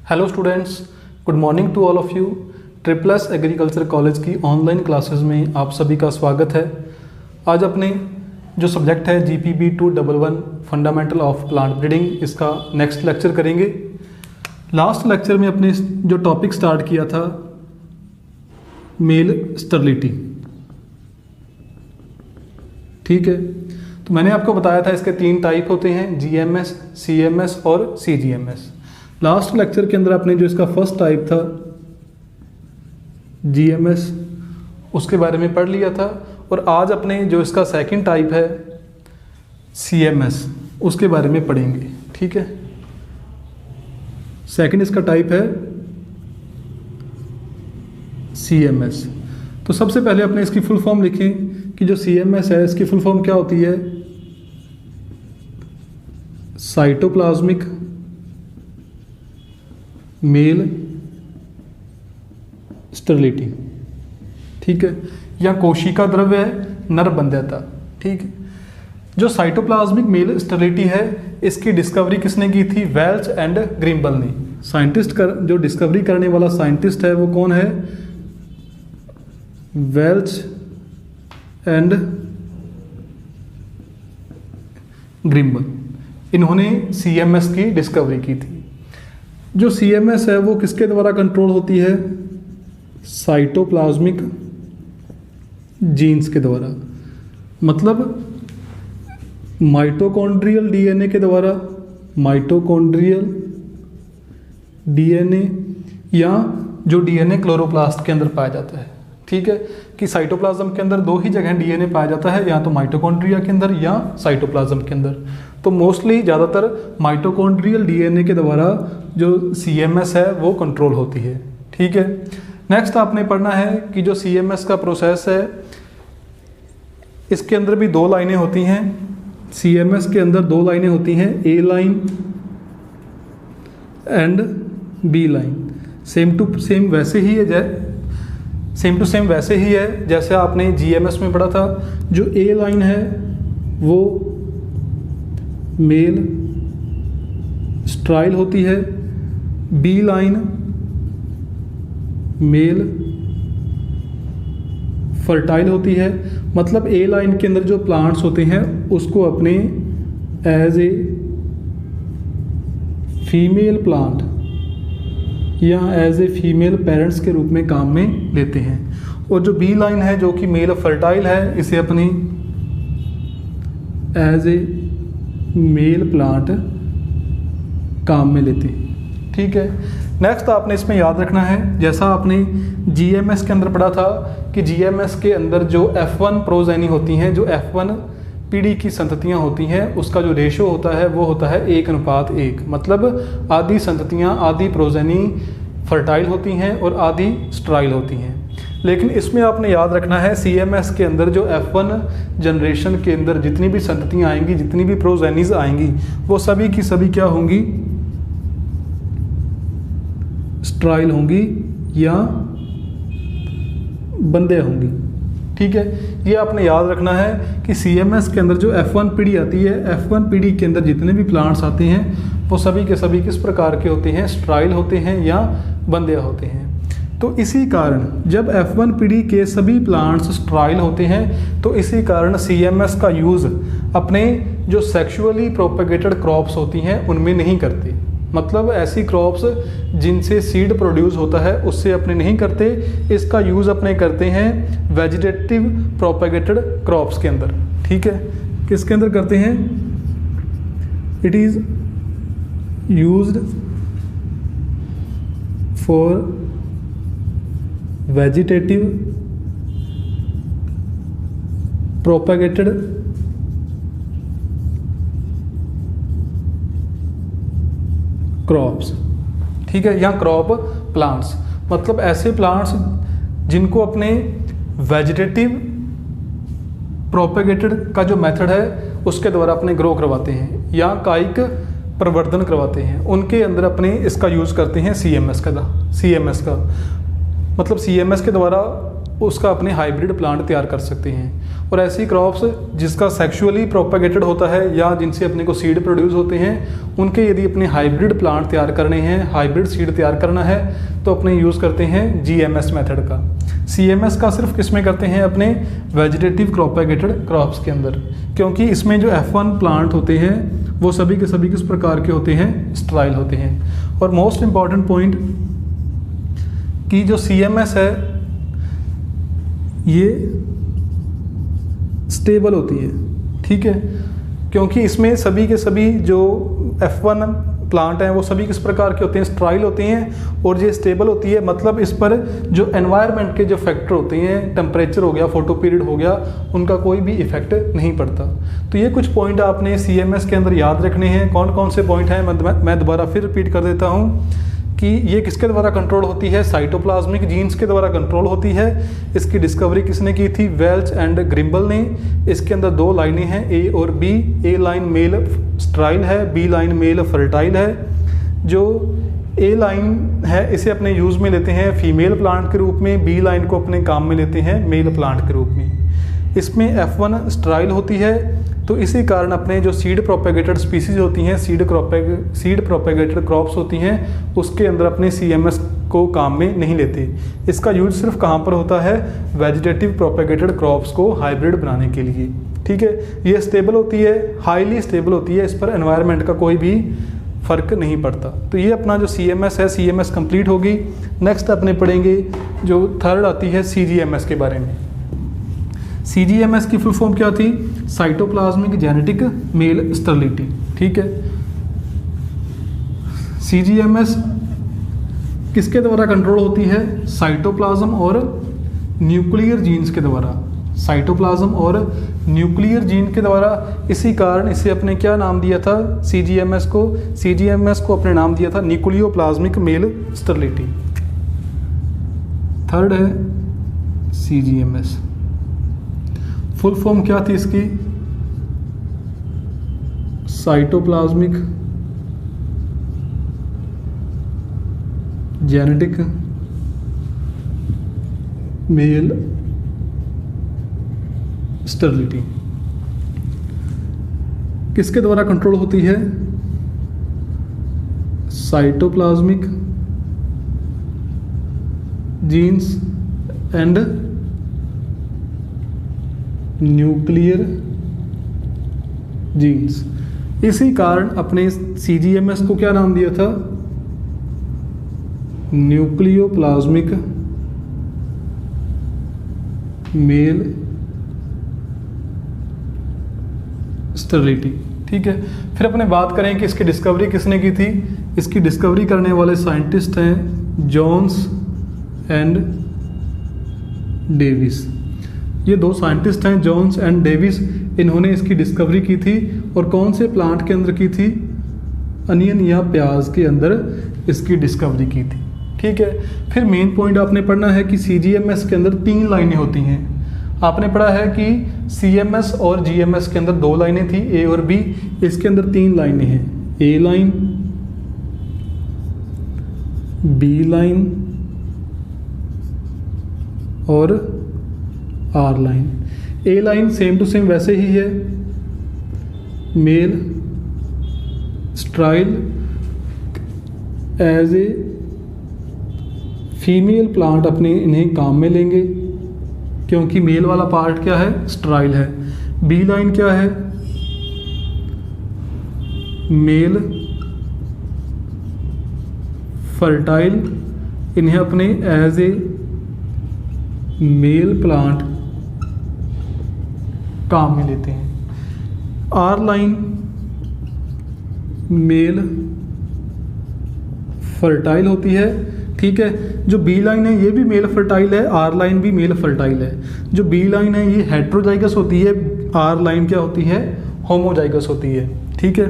Hello students, good morning to all of you. Triple agriculture college की online classes में आप सभी का स्वागत है। आज अपने जो सब्जेक्ट है GPB 211 fundamental of plant breeding, इसका नेक्स्ट लेक्चर करेंगे। लास्ट लेक्चर में अपने जो टॉपिक स्टार्ट किया था मेल स्टरलिटी, ठीक है। तो मैंने आपको बताया था इसके 3 टाइप होते हैं, GMS, CMS और CGMS। लास्ट लेक्चर के अंदर आपने जो इसका फर्स्ट टाइप था GMS उसके बारे में पढ़ लिया था, और आज अपने जो इसका सेकंड टाइप है CMS उसके बारे में पढ़ेंगे, ठीक है। सेकंड इसका टाइप है CMS। तो सबसे पहले अपने इसकी फुल फॉर्म लिखें कि जो CMS है इसकी फुल फॉर्म क्या होती है, साइटोप्लाज्मिक मेल स्टरलिटी, ठीक है, या कोशिका द्रव्य नर बंध्यता, ठीक है। जो साइटोप्लाज्मिक मेल स्टरलिटी है इसकी डिस्कवरी किसने की थी, वेल्च एंड ग्रिम्बल ने। जो डिस्कवरी करने वाला साइंटिस्ट है वो कौन है, वेल्च एंड ग्रिम्बल। इन्होंने CMS की डिस्कवरी की थी। जो CMS है वो किसके द्वारा कंट्रोल होती है, साइटोप्लाज्मिक जीन्स के द्वारा, मतलब माइटोकॉन्ड्रियल DNA के द्वारा, माइटोकॉन्ड्रियल DNA या जो DNA क्लोरोप्लास्ट के अंदर पाया जाता है, ठीक है। कि साइटोप्लाज्म के अंदर 2 ही जगह DNA पाया जाता है, या तो माइटोकॉन्ड्रिया के अंदर या साइटोप्लाज्म के अंदर। तो मोस्टली ज़्यादातर माइटोकॉन्ड्रियल DNA के द्वारा जो CMS है वो कंट्रोल होती है, ठीक है। नेक्स्ट आपने पढ़ना है कि जो CMS का प्रोसेस है इसके अंदर भी 2 लाइनें होती हैं। CMS के अंदर 2 लाइनें होती हैं, A line and B line. Same to same वैसे ही है जैसे आपने GMS में पढ़ा था। जो A लाइन है वो मेल स्ट्राइल होती है, B लाइन मेल फर्टाइल होती है। मतलब A लाइन के अंदर जो प्लांट्स होते हैं उसको अपने एज ए फीमेल प्लांट या एज ए फीमेल पेरेंट्स के रूप में काम में लेते हैं, और जो B लाइन है जो कि मेल फर्टाइल है इसे अपनी एज ए मेल प्लांट काम में लेते हैं, ठीक है। नेक्स्ट आपने इसमें याद रखना है, जैसा आपने GMS के अंदर पढ़ा था कि GMS के अंदर जो F1 प्रोजेनी होती हैं, जो F1 पीढ़ी की संततियां होती हैं, उसका जो रेशो होता है वो होता है 1:1। मतलब आधी संततियां, आधी प्रोजेनी फर्टाइल होती हैं और आधी स्ट्राइल होती हैं। लेकिन इसमें आपने याद रखना है CMS के अंदर जो F1 जनरेशन के अंदर जितनी भी संततियां आएंगी, जितनी भी प्रोजेनीज आएंगी, वो सभी की सभी क्या होंगी, स्ट्राइल होंगी या बंदे होंगी, ठीक है। ये आपने याद रखना है कि CMS के अंदर जो F1 पीढ़ी आती है, F1 पीढ़ी के अंदर जितने भी प्लांट्स आते हैं वो सभी के सभी किस प्रकार के होते हैं, स्ट्राइल होते हैं या बंदिया होते हैं। तो इसी कारण जब F1 पीढ़ी के सभी प्लांट्स स्ट्राइल होते हैं तो इसी कारण CMS का यूज़ अपने जो सेक्सुअली प्रोपेगेटेड क्रॉप्स होती हैं उनमें नहीं करते। मतलब ऐसी क्रॉप्स जिनसे सीड प्रोड्यूस होता है उससे अपने नहीं करते, इसका यूज़ अपने करते हैं वेजिटेटिव प्रोपेगेटेड क्रॉप्स के अंदर, ठीक है। किसके अंदर करते हैं, it is used for vegetative propagated crops, ठीक है, या क्रॉप प्लांट्स। मतलब ऐसे प्लांट्स जिनको अपने वेजिटेटिव प्रोपेगेटेड का जो मेथड है उसके द्वारा अपने ग्रो करवाते हैं या कायिक प्रवर्धन करवाते हैं, उनके अंदर अपने इसका यूज़ करते हैं CMS का। मतलब CMS के द्वारा उसका अपने हाइब्रिड प्लांट तैयार कर सकते हैं। और ऐसी क्रॉप्स जिसका सेक्सुअली प्रोपेगेटेड होता है या जिनसे अपने को सीड प्रोड्यूस होते हैं, उनके यदि अपने हाइब्रिड प्लांट तैयार करने हैं, हाइब्रिड सीड तैयार करना है, तो अपने यूज़ करते हैं GMS मेथड का। CMS का सिर्फ किस में करते हैं? अपने वेजिटेटिव प्रोपेगेटेड क्रॉप्स के अंदर, क्योंकि इसमें जो F1 प्लांट होते हैं वो सभी के सभी किस प्रकार के होते हैं? स्टेराइल होते हैं। और मोस्ट इम्पॉर्टेंट पॉइंट कि जो CMS है ये स्टेबल होती है, ठीक है, क्योंकि इसमें सभी के सभी जो F1 प्लांट हैं वो सभी किस प्रकार के होते हैं? स्टेराइल होते हैं। और ये स्टेबल होती है, मतलब इस पर जो एनवायरनमेंट के जो फैक्टर होते हैं, टेम्परेचर हो गया, फोटो पीरियड हो गया, उनका कोई भी इफेक्ट नहीं पड़ता। तो ये कुछ पॉइंट आपने CMS के अंदर याद रखने हैं। कौन कौन से पॉइंट हैं मैं दोबारा फिर रिपीट कर देता हूँ कि ये किसके द्वारा कंट्रोल होती है? साइटोप्लाज्मिक जीन्स के द्वारा कंट्रोल होती है। इसकी डिस्कवरी किसने की थी? वेल्च एंड ग्रिम्बल ने। इसके अंदर दो लाइनें हैं, A और B। A line male sterile है, B लाइन मेल फर्टाइल है। जो A लाइन है इसे अपने यूज़ में लेते हैं फीमेल प्लांट के रूप में, B लाइन को अपने काम में लेते हैं मेल प्लांट के रूप में। इसमें F1 स्टेराइल होती है, तो इसी कारण अपने जो सीड प्रोपेगेटेड स्पीसीज होती हैं, सीड प्रोपेगेटेड क्रॉप्स होती हैं, उसके अंदर अपने CMS को काम में नहीं लेते। इसका यूज सिर्फ कहाँ पर होता है? वेजिटेटिव प्रोपेगेटेड क्रॉप्स को हाइब्रिड बनाने के लिए, ठीक है। ये स्टेबल होती है, हाईली स्टेबल होती है, इस पर एनवायरनमेंट का कोई भी फ़र्क नहीं पड़ता। तो ये अपना जो CMS है, CMS कंप्लीट होगी। नेक्स्ट अपने पढ़ेंगे जो थर्ड आती है CGMS के बारे में। CGMS की फुल फॉर्म क्या थी? साइटोप्लाज्मिक जेनेटिक मेल स्टेरिलिटी, ठीक है। CGMS किसके द्वारा कंट्रोल होती है? साइटोप्लाज्म और न्यूक्लियर जीन्स के द्वारा। साइटोप्लाज्म और न्यूक्लियर जीन के द्वारा। इसी कारण इसे अपने क्या नाम दिया था? CGMS को अपने नाम दिया था न्यूक्लियोप्लाज्मिक मेल स्टेरिलिटी। थर्ड है CGMS। फुल फॉर्म क्या थी इसकी? Cytoplasmic genetic male sterility. किसके द्वारा कंट्रोल होती है? Cytoplasmic genes and nuclear genes. इसी कारण अपने CGMS को क्या नाम दिया था? न्यूक्लियोप्लाज्मिक मेल स्टेरिलिटी, ठीक है। फिर अपने बात करें कि इसकी डिस्कवरी किसने की थी? इसकी डिस्कवरी करने वाले साइंटिस्ट हैं जोन्स एंड डेविस। ये दो साइंटिस्ट हैं, जोन्स एंड डेविस। इन्होंने इसकी डिस्कवरी की थी। और कौन से प्लांट के अंदर की थी? अनियन या प्याज के अंदर इसकी डिस्कवरी की थी, ठीक है। फिर मेन पॉइंट आपने पढ़ना है कि CGMS के अंदर 3 लाइनें होती हैं। आपने पढ़ा है कि CMS और GMS के अंदर 2 लाइनें थी, A और B। इसके अंदर 3 लाइनें हैं, A लाइन, B लाइन और R line. A line same to same वैसे ही है, male sterile as a female plant अपने इन्हें काम में लेंगे, क्योंकि मेल वाला पार्ट क्या है? स्टेराइल है। B लाइन क्या है? मेल फर्टाइल, इन्हें अपने एज ए मेल प्लांट काम में लेते हैं। R लाइन मेल फर्टाइल होती है, ठीक है। जो B लाइन है ये भी मेल फर्टाइल है, R लाइन भी मेल फर्टाइल है। जो B लाइन है ये हेट्रोजाइगस होती है, R लाइन क्या होती है? होमोजाइगस होती है, ठीक है।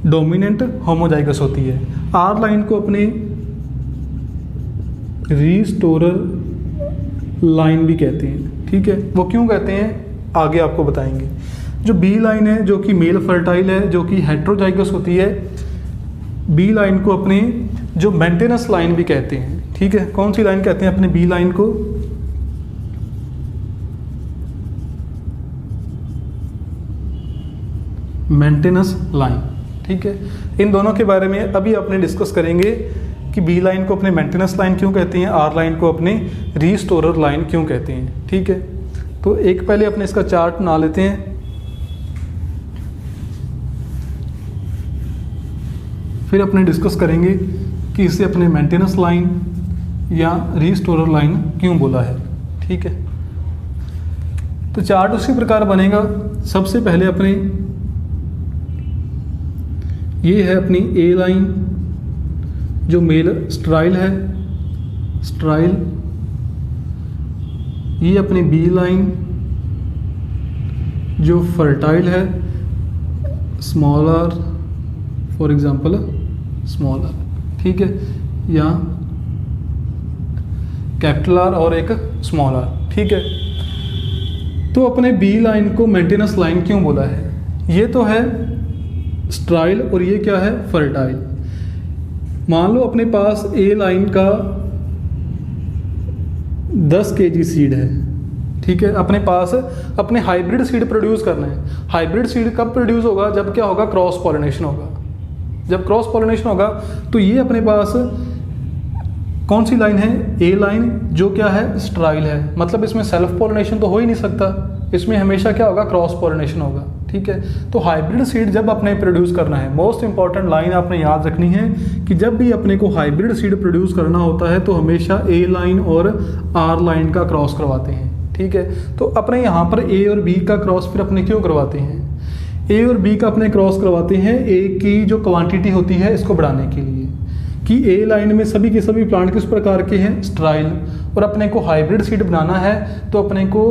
डोमिनेंट होमोजाइगस होती है। R लाइन को अपने रीस्टोरर लाइन भी कहते हैं, ठीक है। वो क्यों कहते हैं आगे आपको बताएंगे। जो B लाइन है जो कि मेल फर्टाइल है, जो कि हेट्रोजाइगस होती है, B लाइन को अपने जो मेंटेनेंस लाइन भी कहते हैं, ठीक है। कौन सी लाइन कहते हैं अपने B लाइन को? Maintenance line. ठीक है, इन दोनों के बारे में अभी अपने डिस्कस करेंगे कि बी लाइन को अपने मेंटेनेंस लाइन क्यों कहते हैं, आर लाइन को अपने रीस्टोरर लाइन क्यों कहते हैं। ठीक है, तो एक पहले अपने इसका चार्ट बना लेते हैं। फिर अपने डिस्कस करेंगे कि इसे अपने मेंटेनेंस लाइन या रीस्टोरर लाइन क्यों बोला है। ठीक है, तो चार्ट उसी प्रकार बनेगा। सबसे पहले अपने ये है अपनी ए लाइन जो मेल स्ट्राइल है, स्ट्राइल। ये अपनी बी लाइन जो फर्टाइल है, small R, for example small R. ठीक है, या कैपिटल आर और एक स्मॉल आर। ठीक है, तो अपने बी लाइन को मेंटेनेंस लाइन क्यों बोला है? ये तो है स्ट्राइल और ये क्या है, फर्टाइल। मान लो अपने पास ए लाइन का 10 kg सीड है। ठीक है, अपने पास अपने हाइब्रिड सीड प्रोड्यूस करना है। हाइब्रिड सीड कब प्रोड्यूस होगा? जब क्या होगा, क्रॉस पॉलिनेशन होगा। जब क्रॉस पॉलिनेशन होगा तो ये अपने पास कौन सी लाइन है, ए लाइन, जो क्या है, स्ट्राइल है। मतलब इसमें सेल्फ पॉलिनेशन तो हो ही नहीं सकता, इसमें हमेशा क्या होगा, क्रॉस पॉलिनेशन होगा। ठीक है, तो हाइब्रिड सीड जब अपने प्रोड्यूस करना है, मोस्ट इंपॉर्टेंट लाइन आपने याद रखनी है कि जब भी अपने को हाइब्रिड सीड प्रोड्यूस करना होता है तो हमेशा ए लाइन और आर लाइन का क्रॉस करवाते हैं। ठीक है, तो अपने यहाँ पर ए और बी का क्रॉस फिर अपने क्यों करवाते हैं? ए और बी का अपने क्रॉस करवाते हैं ए की जो क्वांटिटी होती है इसको बढ़ाने के लिए, कि ए लाइन में सभी के सभी प्लांट किस प्रकार के हैं, स्ट्राइल, और अपने को हाइब्रिड सीड बनाना है तो अपने को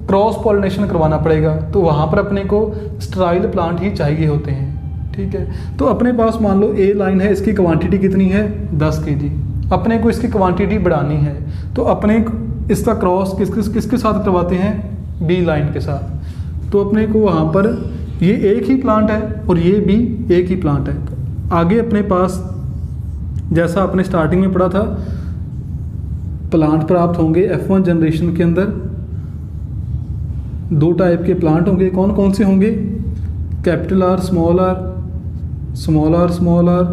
क्रॉस पॉलिनेशन करवाना पड़ेगा, तो वहाँ पर अपने को स्ट्राइल प्लांट ही चाहिए होते हैं। ठीक है, तो अपने पास मान लो ए लाइन है, इसकी क्वांटिटी कितनी है, 10 kg। अपने को इसकी क्वांटिटी बढ़ानी है तो अपने इसका क्रॉस किसके साथ करवाते हैं, बी लाइन के साथ। तो अपने को वहाँ पर ये एक ही प्लांट है और ये भी एक ही प्लांट है। तो आगे अपने पास जैसा आपने स्टार्टिंग में पढ़ा था, प्लांट प्राप्त होंगे F1 जनरेशन के अंदर। 2 टाइप के प्लांट होंगे, कौन कौन से होंगे, capital R small R, small R small R,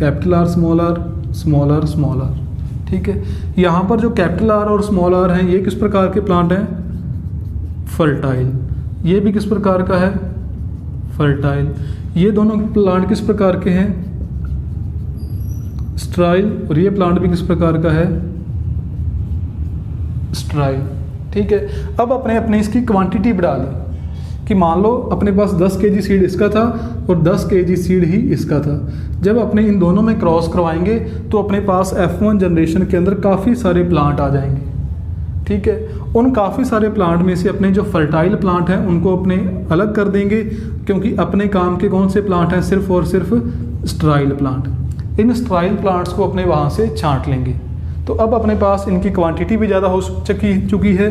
capital R small R, small R small R. ठीक है, यहाँ पर जो कैपिटल आर और स्मॉल आर हैं ये किस प्रकार के प्लांट हैं, फर्टाइल। ये भी किस प्रकार का है, फर्टाइल। ये दोनों प्लांट किस प्रकार के हैं, स्ट्राइल, और ये प्लांट भी किस प्रकार का है, स्ट्राइल। ठीक है, अब अपने इसकी क्वांटिटी बढ़ा ली कि मान लो अपने पास 10 kg सीड इसका था और 10 kg सीड ही इसका था। जब अपने इन दोनों में क्रॉस करवाएंगे तो अपने पास F1 जनरेशन के अंदर काफ़ी सारे प्लांट आ जाएंगे। ठीक है, उन काफ़ी सारे प्लांट में से अपने जो फर्टाइल प्लांट हैं उनको अपने अलग कर देंगे, क्योंकि अपने काम के कौन से प्लांट हैं, सिर्फ और सिर्फ स्ट्राइल प्लांट। इन स्ट्राइल प्लांट्स को अपने वहाँ से छांट लेंगे। तो अब अपने पास इनकी क्वांटिटी भी ज़्यादा हो चुकी है।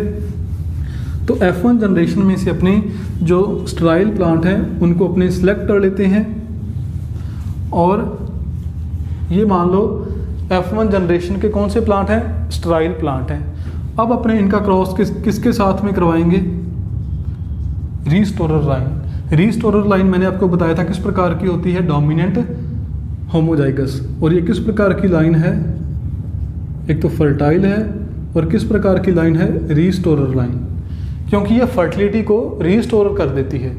तो F1 जनरेशन में से अपने जो स्ट्राइल प्लांट हैं उनको अपने सिलेक्ट कर लेते हैं, और ये मान लो F1 जनरेशन के कौन से प्लांट हैं, स्ट्राइल प्लांट हैं। अब अपने इनका क्रॉस किसके साथ में करवाएंगे, रीस्टोरर लाइन। रीस्टोरर लाइन मैंने आपको बताया था किस प्रकार की होती है, डोमिनेंट होमोजाइगस। और ये किस प्रकार की लाइन है, एक तो फर्टाइल है और किस प्रकार की लाइन है, रीस्टोरर लाइन, क्योंकि ये फर्टिलिटी को रीस्टोर कर देती है।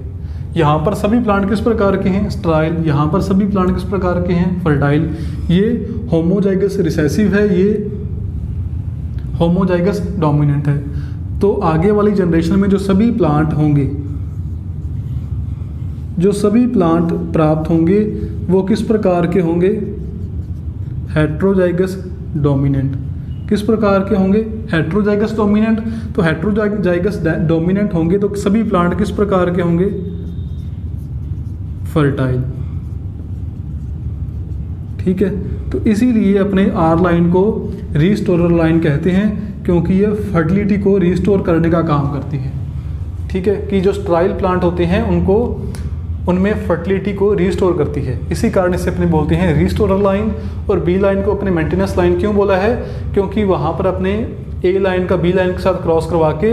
यहाँ पर सभी प्लांट किस प्रकार के हैं, स्ट्राइल। यहाँ पर सभी प्लांट किस प्रकार के हैं, फर्टाइल। ये होमोजाइगस रिसेसिव है, ये होमोजाइगस डोमिनेंट है। तो आगे वाली जनरेशन में जो सभी प्लांट होंगे, जो सभी प्लांट प्राप्त होंगे वो किस प्रकार के होंगे, हेट्रोजाइगस डोमिनेंट। किस प्रकार के होंगे, हेट्रोजाइगस डोमिनेंट। तो हेट्रोजाइगस डोमिनेंट होंगे तो सभी प्लांट किस प्रकार के होंगे, फर्टाइल। ठीक है, तो इसीलिए अपने आर लाइन को रीस्टोरर लाइन कहते हैं, क्योंकि ये फर्टिलिटी को रीस्टोर करने का काम करती है। ठीक है, कि जो स्ट्राइल प्लांट होते हैं उनको उनमें फर्टिलिटी को रीस्टोर करती है। इसी कारण से अपने बोलते हैं रीस्टोरर लाइन। और बी लाइन को अपने मेंटेनेंस लाइन क्यों बोला है, क्योंकि वहाँ पर अपने ए लाइन का बी लाइन के साथ क्रॉस करवा के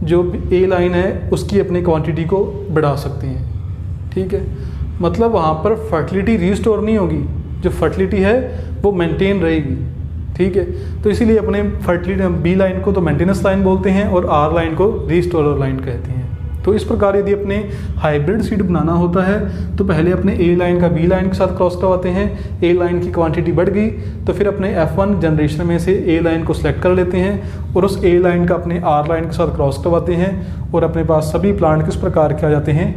जो ए लाइन है उसकी अपनी क्वांटिटी को बढ़ा सकते हैं। ठीक है, मतलब वहाँ पर फर्टिलिटी रीस्टोर नहीं होगी, जो फर्टिलिटी है वो मेंटेन रहेगी। ठीक है, तो इसीलिए अपने फर्टिलिटी बी लाइन को तो मेंटेनेंस लाइन बोलते हैं और आर लाइन को रीस्टोरर लाइन कहते हैं। तो इस प्रकार यदि अपने हाइब्रिड सीड बनाना होता है तो पहले अपने ए लाइन का बी लाइन के साथ क्रॉस करवाते हैं। ए लाइन की क्वांटिटी बढ़ गई तो फिर अपने F1 जनरेशन में से ए लाइन को सिलेक्ट कर लेते हैं और उस ए लाइन का अपने आर लाइन के साथ क्रॉस करवाते हैं और अपने पास सभी प्लांट किस प्रकार के आ जाते हैं,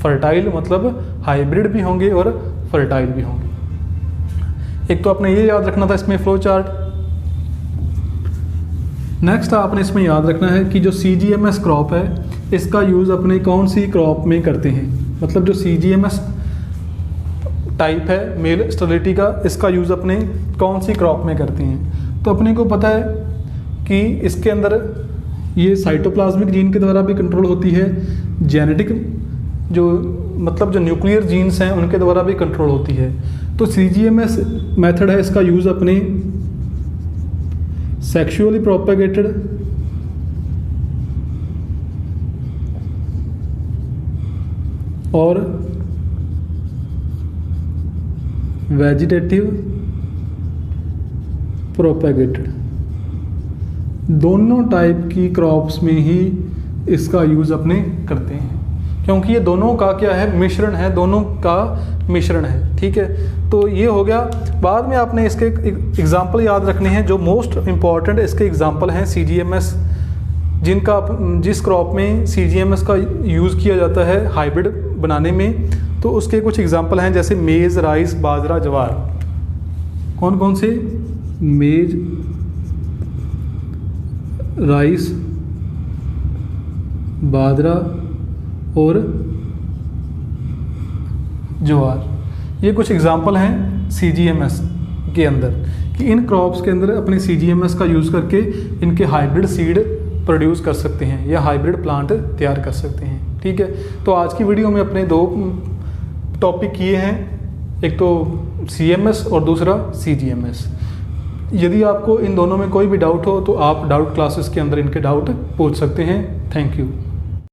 फर्टाइल, मतलब हाइब्रिड भी होंगे और फर्टाइल भी होंगे। एक तो आपने ये याद रखना था इसमें फ्लो चार्ट। नेक्स्ट आपने इसमें याद रखना है कि जो CGMS क्रॉप है इसका यूज़ अपने कौन सी क्रॉप में करते हैं, मतलब जो CGMS टाइप है मेल स्टेरिलिटी का, इसका यूज़ अपने कौन सी क्रॉप में करते हैं। तो अपने को पता है कि इसके अंदर ये साइटोप्लाज्मिक जीन के द्वारा भी कंट्रोल होती है, जेनेटिक जो मतलब जो न्यूक्लियर जीन्स हैं उनके द्वारा भी कंट्रोल होती है। तो CGMS मेथड है, इसका यूज़ अपने सेक्सुअली प्रोपेगेटेड और वेजिटेटिव प्रोपेगेटेड दोनों टाइप की क्रॉप्स में ही इसका यूज़ अपने करते हैं, क्योंकि ये दोनों का क्या है, मिश्रण है, दोनों का मिश्रण है। ठीक है, तो ये हो गया। बाद में आपने इसके एग्जाम्पल याद रखने हैं। जो मोस्ट इम्पॉर्टेंट इसके एग्जाम्पल हैं CGMS, जिनका जिस क्रॉप में CGMS का यूज़ किया जाता है हाइब्रिड बनाने में, तो उसके कुछ एग्जाम्पल हैं जैसे मेज़, राइस, बाजरा, ज्वार। कौन कौन से? मेज, राइस, बाजरा और ज्वार। ये कुछ एग्जाम्पल हैं CGMS के अंदर कि इन क्रॉप्स के अंदर अपने CGMS का यूज़ करके इनके हाइब्रिड सीड प्रोड्यूस कर सकते हैं या हाइब्रिड प्लांट तैयार कर सकते हैं। ठीक है, तो आज की वीडियो में अपने दो टॉपिक किए हैं, एक तो CMS और दूसरा CGMS। यदि आपको इन दोनों में कोई भी डाउट हो तो आप डाउट क्लासेस के अंदर इनके डाउट पूछ सकते हैं। Thank you.